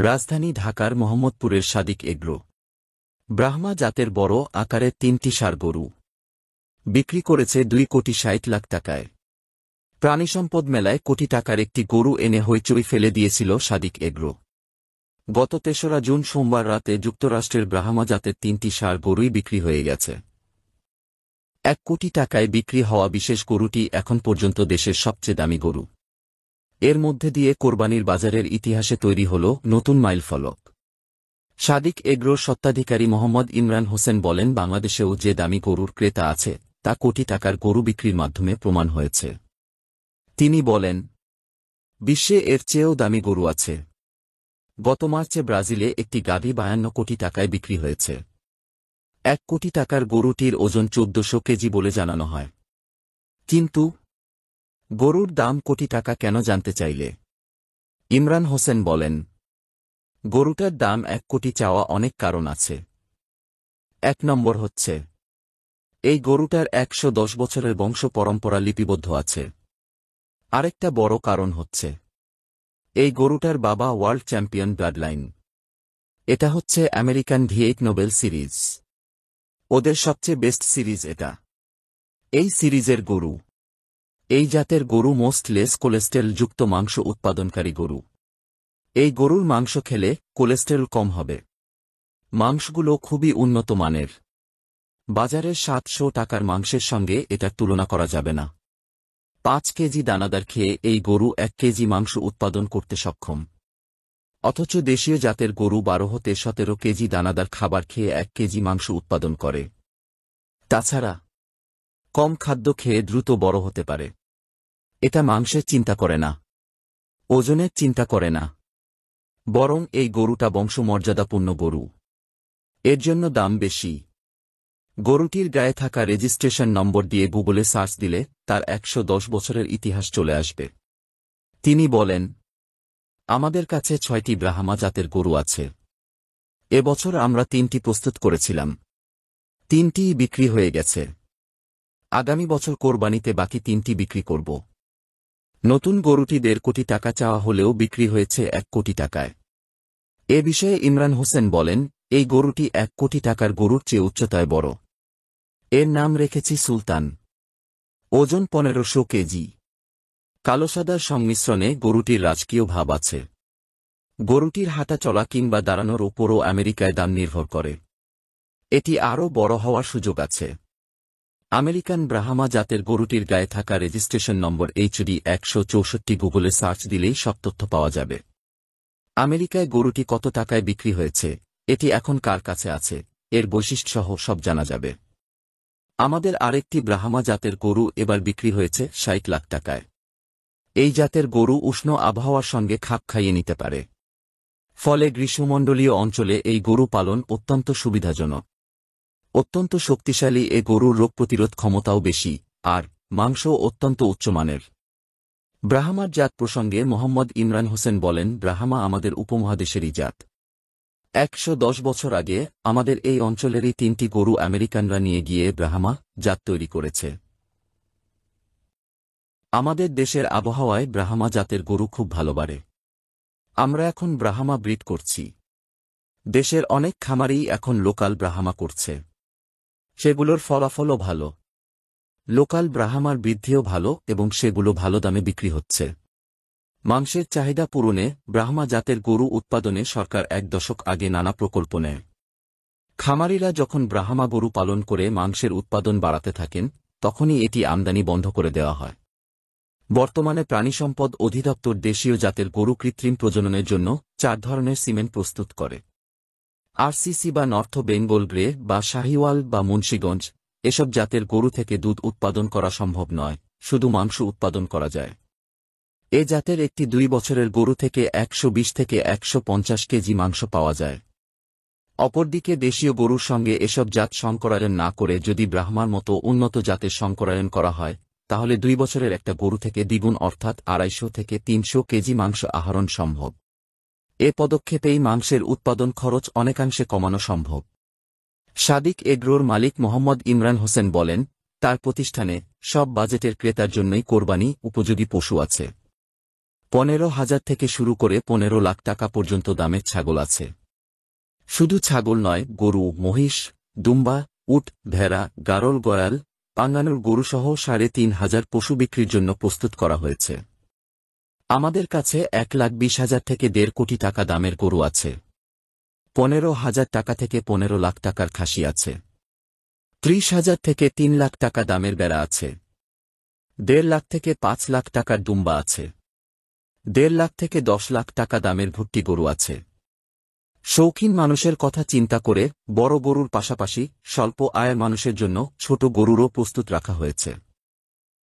রাজধানী ঢাকার মোহাম্মদপুরের সাদিক এগ্রো ব্রাহ্মা জাতের বড় আকারের ৩টি ষাঁড় গরু বিক্রি করেছে ২,৬০,০০,০০০ টাকায়। প্রাণিসম্পদ মেলায় কোটি টাকার একটি গরু এনে হইচই ফেলে দিয়েছিল সাদিক এগ্রো। গত ৩রা জুন সোমবার রাতে যুক্তরাষ্ট্রের ব্রাহ্মা জাতের ৩টি ষাঁড় গরুই বিক্রি হয়ে গেছে। ১ কোটি টাকায় বিক্রি হওয়া বিশেষ গরুটি এখন পর্যন্ত দেশের সবচেয়ে দামি গরু। এর মধ্যে দিয়ে কোরবানির বাজারের ইতিহাসে তৈরি হল নতুন মাইলফলক। সাদিক এগ্রোর স্বত্বাধিকারী মোহাম্মদ ইমরান হোসেন বলেন, বাংলাদেশেও যে দামি গরুর ক্রেতা আছে তা কোটি টাকার গরু বিক্রির মাধ্যমে প্রমাণ হয়েছে। তিনি বলেন, বিশ্বে এর চেয়েও দামি গরু আছে। গত মার্চে ব্রাজিলে একটি গাভী ৫২ কোটি টাকায় বিক্রি হয়েছে। ১ কোটি টাকার গরুটির ওজন ১৪০০ কেজি বলে জানানো হয়। কিন্তু গরুর দাম কোটি টাকা কেন জানতে চাইলে ইমরান হোসেন বলেন, গরুটার দাম ১ কোটি চাওয়া অনেক কারণ আছে। ১ নম্বর হচ্ছে, এই গরুটার ১১০ বছরের বংশ পরম্পরা লিপিবদ্ধ আছে। আরেকটা বড় কারণ হচ্ছে, এই গরুটার বাবা ওয়ার্ল্ড চ্যাম্পিয়ন ব্লাডলাইন। এটা হচ্ছে আমেরিকান V8 নোবেল সিরিজ, ওদের সবচেয়ে বেস্ট সিরিজ এটা। এই সিরিজের গরু, এই জাতের গরু মোস্ট লেস কোলেস্টেরল যুক্ত মাংস উৎপাদনকারী গরু। এই গরুর মাংস খেলে কোলেস্টেরল কম হবে। মাংসগুলো খুবই উন্নত মানের। বাজারের ৭০০ টাকার মাংসের সঙ্গে এটার তুলনা করা যাবে না। ৫ কেজি দানাদার খেয়ে এই গরু ১ কেজি মাংস উৎপাদন করতে সক্ষম। অথচ দেশীয় জাতের গরু ১২ হতে ১৭ কেজি দানাদার খাবার খেয়ে ১ কেজি মাংস উৎপাদন করে। তাছাড়া কম খাদ্য খেয়ে দ্রুত বড় হতে পারে। এটা মাংসের চিন্তা করে না, ওজনের চিন্তা করে না, বরং এই গরুটা বংশমর্যাদাপূর্ণ গরু। এর জন্য দাম বেশি। গরুটির গায়ে থাকা রেজিস্ট্রেশন নম্বর দিয়ে গুগলে সার্চ দিলে তার ১১০ বছরের ইতিহাস চলে আসবে। তিনি বলেন, আমাদের কাছে ৬টি ব্রাহ্মা জাতের গরু আছে। এবছর আমরা ৩টি প্রস্তুত করেছিলাম, ৩টিই বিক্রি হয়ে গেছে। আগামী বছর কোরবানিতে বাকি ৩টি বিক্রি করব। নতুন গরুটি ১.৫ কোটি টাকা চাওয়া হলেও বিক্রি হয়েছে ১ কোটি টাকায়। এ বিষয়ে ইমরান হোসেন বলেন, এই গরুটি ১ কোটি টাকার গরুর চেয়ে উচ্চতায় বড়। এর নাম রেখেছি সুলতান। ওজন ১৫০০ কেজি। কালো সাদার সংমিশ্রণে গরুটির রাজকীয় ভাব আছে। গরুটির হাঁটা চলা কিংবা দাঁড়ানোর ওপরও আমেরিকায় দাম নির্ভর করে। এটি আরও বড় হওয়ার সুযোগ আছে। আমেরিকান ব্রাহ্মা জাতের গরুটির গায়ে থাকা রেজিস্ট্রেশন নম্বর HD ১৬৪ গুগলে সার্চ দিলেই সব তথ্য পাওয়া যাবে। আমেরিকায় গরুটি কত টাকায় বিক্রি হয়েছে, এটি এখন কার কাছে আছে, এর বৈশিষ্ট্যসহ সব জানা যাবে। আমাদের আরেকটি ব্রাহ্মা জাতের গরু এবার বিক্রি হয়েছে ৬০ লাখ টাকায়। এই জাতের গরু উষ্ণ আবহাওয়ার সঙ্গে খাপ খাইয়ে নিতে পারে। ফলে গ্রীষ্মমণ্ডলীয় অঞ্চলে এই গরু পালন অত্যন্ত সুবিধাজনক। অত্যন্ত শক্তিশালী এ গরুর রোগ প্রতিরোধ ক্ষমতাও বেশি, আর মাংসও অত্যন্ত উচ্চমানের। ব্রাহ্মার জাত প্রসঙ্গে মোহাম্মদ ইমরান হোসেন বলেন, ব্রাহ্মা আমাদের উপমহাদেশেরই জাত। ১১০ বছর আগে আমাদের এই অঞ্চলেরই ৩টি গরু আমেরিকানরা নিয়ে গিয়ে ব্রাহ্মা জাত তৈরি করেছে। আমাদের দেশের আবহাওয়ায় ব্রাহ্মা জাতের গরু খুব ভালো বাড়ে। আমরা এখন ব্রাহ্মা ব্রিড করছি। দেশের অনেক খামারেই এখন লোকাল ব্রাহ্মা করছে। সেগুলোর ফলাফলও ভালো। লোকাল ব্রাহ্মার বৃদ্ধিও ভালো এবং সেগুলো ভালো দামে বিক্রি হচ্ছে। মাংসের চাহিদা পূরণে ব্রাহ্মা জাতের গরু উৎপাদনে সরকার ১ দশক আগে নানা প্রকল্প নেয়। খামারিরা যখন ব্রাহ্মা গরু পালন করে মাংসের উৎপাদন বাড়াতে থাকেন, তখনই এটি আমদানি বন্ধ করে দেওয়া হয়। বর্তমানে প্রাণিসম্পদ অধিদপ্তর দেশীয় জাতের গরু কৃত্রিম প্রজননের জন্য ৪ ধরনের সিমেন্ট প্রস্তুত করে। RCC বা নর্থ বেঙ্গল গ্রে বা শাহিওয়াল বা মুন্সিগঞ্জ, এসব জাতের গরু থেকে দুধ উৎপাদন করা সম্ভব নয়, শুধু মাংস উৎপাদন করা যায়। এ জাতের একটি ২ বছরের গরু থেকে ১২০ থেকে ১৫০ কেজি মাংস পাওয়া যায়। অপরদিকে দেশীয় গরুর সঙ্গে এসব জাত সংকরায়ন না করে যদি ব্রাহ্মার মতো উন্নত জাতের সংকরায়ন করা হয়, তাহলে ২ বছরের একটা গরু থেকে দ্বিগুণ অর্থাৎ ২৫০ থেকে ৩০০ কেজি মাংস আহরণ সম্ভব। এ পদক্ষেপেই মাংসের উৎপাদন খরচ অনেকাংশে কমানো সম্ভব। সাদিক এগ্রোর মালিক মোহাম্মদ ইমরান হোসেন বলেন, তার প্রতিষ্ঠানে সব বাজেটের ক্রেতার জন্যই কোরবানি উপযোগী পশু আছে। 15,000 থেকে শুরু করে 15 লাখ টাকা পর্যন্ত দামের ছাগল আছে। শুধু ছাগল নয়, গরু, মহিষ, দুম্বা, উট, ভেড়া, গারল, গয়াল, পাঙ্গানুর গরুসহ 3,500 পশু বিক্রির জন্য প্রস্তুত করা হয়েছে। আমাদের কাছে 1,20,000 থেকে 1.5 কোটি টাকা দামের গরু আছে। 15,000 টাকা থেকে 15 লাখ টাকার খাসি আছে। 30,000 থেকে 3 লাখ টাকা দামের বেড়া আছে। 1.5 লাখ থেকে 5 লাখ টাকার দুম্বা আছে। 1.5 লাখ থেকে 10 লাখ টাকা দামের ভুট্টি গরু আছে। শৌখিন মানুষের কথা চিন্তা করে বড় গরুর পাশাপাশি স্বল্প আয়ের মানুষের জন্য ছোট গরুরও প্রস্তুত রাখা হয়েছে।